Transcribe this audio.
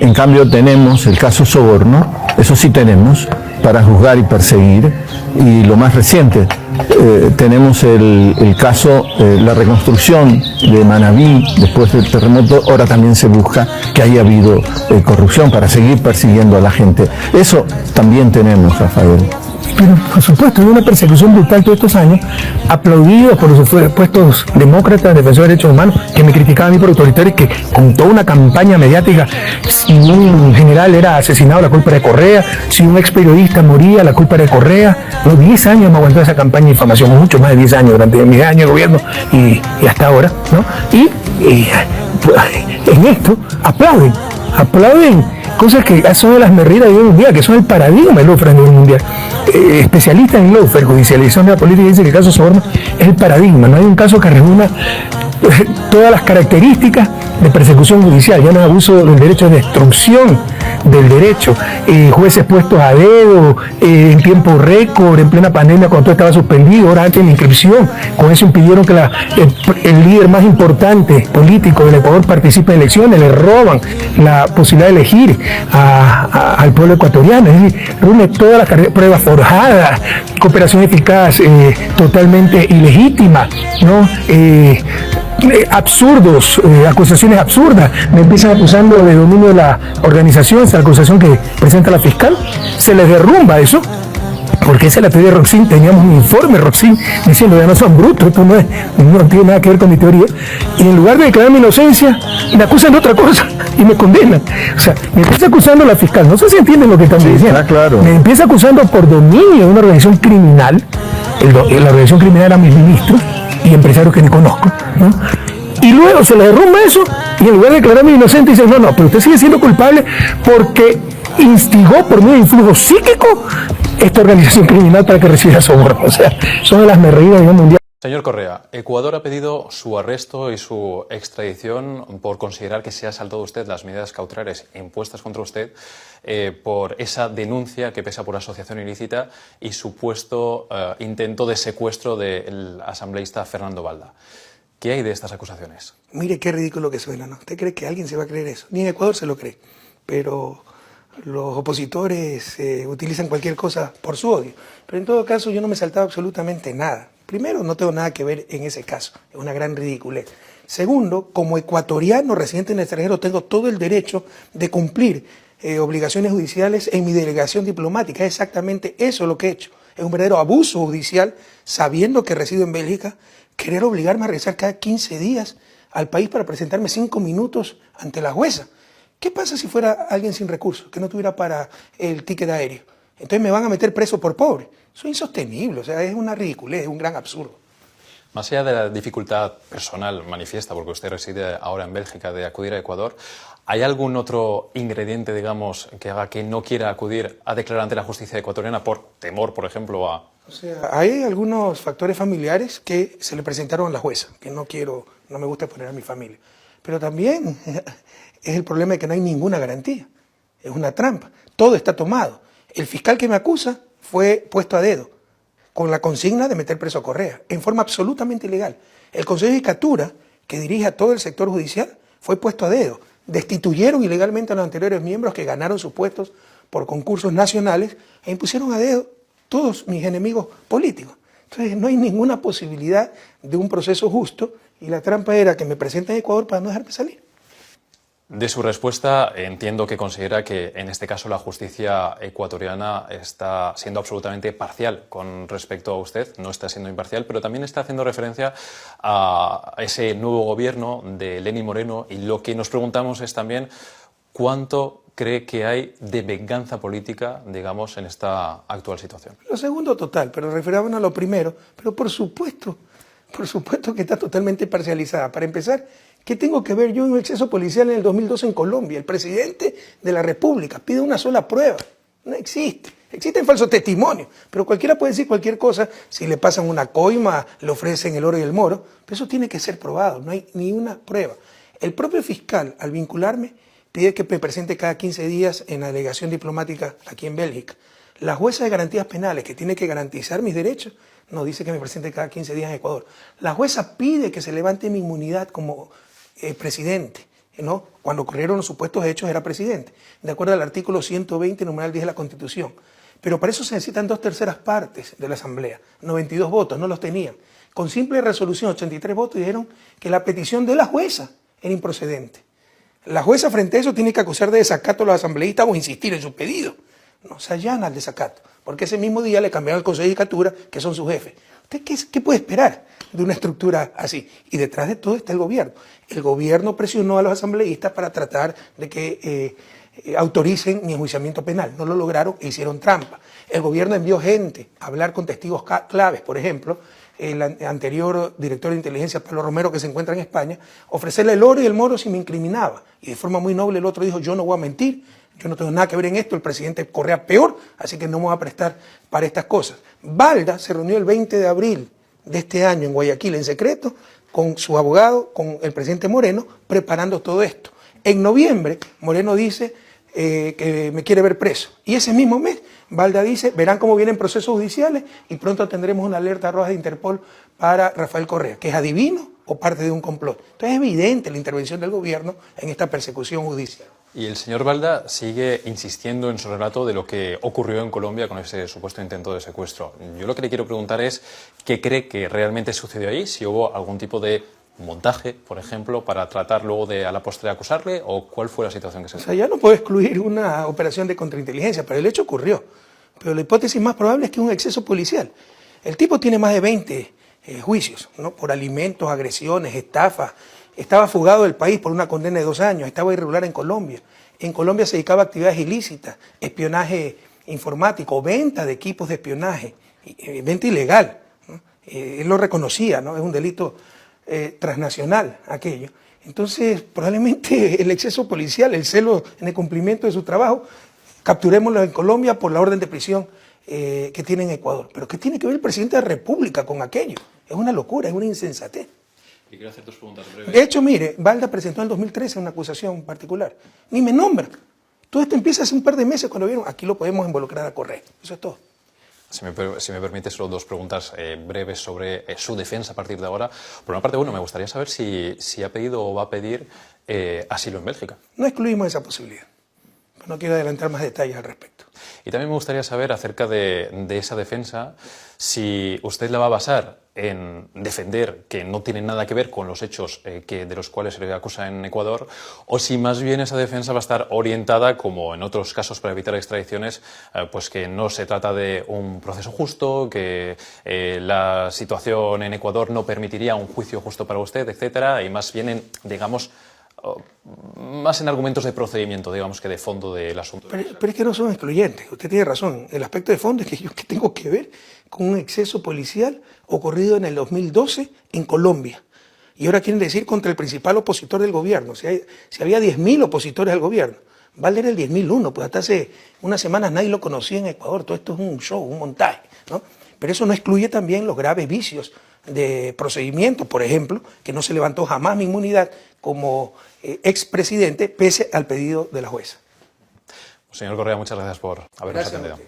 En cambio tenemos el caso Soborno, eso sí tenemos, para juzgar y perseguir, y lo más reciente, tenemos el caso, la reconstrucción de Manabí después del terremoto. Ahora también se busca que haya habido corrupción para seguir persiguiendo a la gente. Eso también tenemos, Rafael. Pero, por supuesto, hay una persecución brutal todos estos años, aplaudidos por los supuestos demócratas, defensores de derechos humanos, que me criticaban a mí por autoritarios, que con toda una campaña mediática, si un general era asesinado, la culpa era de Correa, si un ex periodista moría, la culpa era de Correa. Los 10 años me aguantó esa campaña de difamación, mucho más de 10 años, durante mis años de gobierno y hasta ahora, ¿no? Y en esto aplauden cosas que son de las merridas a nivel mundial, que son el paradigma del lawfare a nivel mundial. Especialistas en lawfare, judicialización de la política, dice que el caso Soborno es el paradigma. No hay un caso que reúna todas las características de persecución judicial. Ya no es abuso del derecho, de destrucción del derecho, jueces puestos a dedo, en tiempo récord, en plena pandemia cuando todo estaba suspendido, horas antes de la inscripción. Con eso impidieron que el líder más importante político del Ecuador participe en elecciones, le roban la posibilidad de elegir al pueblo ecuatoriano. Es decir, reúne todas las pruebas forjadas, cooperación eficaz, totalmente ilegítima, ¿no? Absurdos, acusaciones absurdas. Me empiezan acusando de dominio de la organización, esa acusación que presenta la fiscal, se les derrumba eso, porque esa es la teoría de Roxin. Teníamos un informe Roxin diciendo ya no son brutos, esto no tiene nada que ver con mi teoría, y en lugar de declarar mi inocencia me acusan de otra cosa y me condenan. O sea, me empieza acusando la fiscal, no sé si entienden lo que están diciendo. Claro. Me empieza acusando por dominio de una organización criminal. La organización criminal era mis ministros y empresarios que ni conozco, ¿no? Y luego se le derrumba eso, y en lugar de declararme inocente dicen, no, pero usted sigue siendo culpable porque instigó por medio de influjo psíquico esta organización criminal para que recibiera soborno. O sea, son de las merridas a nivel mundial. Señor Correa, Ecuador ha pedido su arresto y su extradición por considerar que se ha saltado usted las medidas cautelares impuestas contra usted por esa denuncia que pesa por asociación ilícita y supuesto intento de secuestro del asambleísta Fernando Balda. ¿Qué hay de estas acusaciones? Mire qué ridículo que suena, ¿no? ¿Usted cree que alguien se va a creer eso? Ni en Ecuador se lo cree, pero los opositores utilizan cualquier cosa por su odio. Pero en todo caso yo no me he saltado absolutamente nada. Primero, no tengo nada que ver en ese caso, es una gran ridiculez. Segundo, como ecuatoriano residente en el extranjero tengo todo el derecho de cumplir obligaciones judiciales en mi delegación diplomática. Es exactamente eso lo que he hecho. Es un verdadero abuso judicial, sabiendo que resido en Bélgica, querer obligarme a regresar cada 15 días al país para presentarme 5 minutos ante la jueza. ¿Qué pasa si fuera alguien sin recursos, que no tuviera para el ticket aéreo? Entonces me van a meter preso por pobre. Eso es insostenible, o sea, es una ridiculez, es un gran absurdo. Más allá de la dificultad personal manifiesta, porque usted reside ahora en Bélgica, de acudir a Ecuador, ¿hay algún otro ingrediente, digamos, que haga que no quiera acudir a declarar ante la justicia ecuatoriana por temor, por ejemplo, a...? O sea, hay algunos factores familiares que se le presentaron a la jueza, que no me gusta poner a mi familia. Pero también es el problema de que no hay ninguna garantía. Es una trampa. Todo está tomado. El fiscal que me acusa fue puesto a dedo, con la consigna de meter preso a Correa, en forma absolutamente ilegal. El Consejo de Judicatura, que dirige a todo el sector judicial, fue puesto a dedo. Destituyeron ilegalmente a los anteriores miembros que ganaron sus puestos por concursos nacionales e impusieron a dedo todos mis enemigos políticos. Entonces no hay ninguna posibilidad de un proceso justo y la trampa era que me presenten en Ecuador para no dejarme salir. De su respuesta entiendo que considera que en este caso la justicia ecuatoriana está siendo absolutamente parcial con respecto a usted, no está siendo imparcial, pero también está haciendo referencia a ese nuevo gobierno de Lenín Moreno, y lo que nos preguntamos es también cuánto cree que hay de venganza política, digamos, en esta actual situación. Lo segundo total, pero referíamos a lo primero, pero por supuesto que está totalmente parcializada. Para empezar, ¿qué tengo que ver yo en un exceso policial en el 2012 en Colombia? El presidente de la República pide una sola prueba. No existe. Existen falsos testimonios, pero cualquiera puede decir cualquier cosa. Si le pasan una coima, le ofrecen el oro y el moro, pero eso tiene que ser probado, no hay ni una prueba. El propio fiscal, al vincularme, pide que me presente cada 15 días en la delegación diplomática aquí en Bélgica. La jueza de garantías penales, que tiene que garantizar mis derechos, nos dice que me presente cada 15 días en Ecuador. La jueza pide que se levante mi inmunidad como presidente ¿no? Cuando ocurrieron los supuestos hechos era presidente, de acuerdo al artículo 120, numeral 10 de la Constitución. Pero para eso se necesitan 2/3 partes de la Asamblea, 92 votos, no los tenían. Con simple resolución, 83 votos, dijeron que la petición de la jueza era improcedente. La jueza frente a eso tiene que acusar de desacato a los asambleístas o insistir en su pedido. No se allana al desacato, porque ese mismo día le cambiaron al Consejo de Judicatura, que son sus jefes. ¿Usted qué puede esperar de una estructura así? Y detrás de todo está el gobierno. El gobierno presionó a los asambleístas para tratar de que autoricen mi enjuiciamiento penal. No lo lograron e hicieron trampa. El gobierno envió gente a hablar con testigos claves, por ejemplo, el anterior director de inteligencia, Pablo Romero, que se encuentra en España, ofrecerle el oro y el moro si me incriminaba. Y de forma muy noble el otro dijo, yo no voy a mentir, yo no tengo nada que ver en esto, el presidente Correa peor, así que no me voy a prestar para estas cosas. Balda se reunió el 20 de abril de este año en Guayaquil en secreto con su abogado, con el presidente Moreno, preparando todo esto. En noviembre, Moreno dice que me quiere ver preso. Y ese mismo mes, Balda dice, verán cómo vienen procesos judiciales y pronto tendremos una alerta roja de Interpol para Rafael Correa, que es adivino o parte de un complot. Entonces es evidente la intervención del gobierno en esta persecución judicial. Y el señor Balda sigue insistiendo en su relato de lo que ocurrió en Colombia con ese supuesto intento de secuestro. Yo lo que le quiero preguntar es qué cree que realmente sucedió ahí, si hubo algún tipo de montaje, por ejemplo, para tratar luego de a la postre acusarle, o cuál fue la situación que se dio. O sea, ya no puedo excluir una operación de contrainteligencia, pero el hecho ocurrió. Pero la hipótesis más probable es que es un exceso policial. El tipo tiene más de 20 juicios, ¿no? Por alimentos, agresiones, estafas. Estaba fugado del país por una condena de 2 años, estaba irregular en Colombia. En Colombia se dedicaba a actividades ilícitas, espionaje informático, venta de equipos de espionaje, venta ilegal, ¿no? Él lo reconocía, ¿no? Es un delito transnacional aquello. Entonces, probablemente el exceso policial, el celo en el cumplimiento de su trabajo, capturémoslo en Colombia por la orden de prisión que tiene en Ecuador. Pero ¿qué tiene que ver el presidente de la República con aquello? Es una locura, es una insensatez. Y quiero hacer 2 preguntas breves. De hecho, mire, Balda presentó en 2013 una acusación particular. Ni me nombra. Todo esto empieza hace un par de meses cuando vieron, aquí lo podemos involucrar a Correa. Eso es todo. Si me permite, solo 2 preguntas breves sobre su defensa a partir de ahora. Por una parte, bueno, me gustaría saber si ha pedido o va a pedir asilo en Bélgica. No excluimos esa posibilidad. Pero no quiero adelantar más detalles al respecto. Y también me gustaría saber acerca de esa defensa, si usted la va a basar en defender que no tiene nada que ver con los hechos de los cuales se le acusa en Ecuador, o si más bien esa defensa va a estar orientada, como en otros casos para evitar extradiciones, pues que no se trata de un proceso justo, que la situación en Ecuador no permitiría un juicio justo para usted, etcétera, y más bien en, digamos, más en argumentos de procedimiento, digamos, que de fondo del asunto. Pero es que no son excluyentes, usted tiene razón. El aspecto de fondo es que yo que tengo que ver con un exceso policial ocurrido en el 2012 en Colombia. Y ahora quieren decir contra el principal opositor del gobierno. Si había 10.000 opositores al gobierno, Balda era el 10.001, pues hasta hace unas semanas nadie lo conocía en Ecuador. Todo esto es un show, un montaje, ¿no? Pero eso no excluye también los graves vicios de procedimiento, por ejemplo, que no se levantó jamás mi inmunidad como expresidente pese al pedido de la jueza. Señor Correa, muchas gracias por habernos atendido.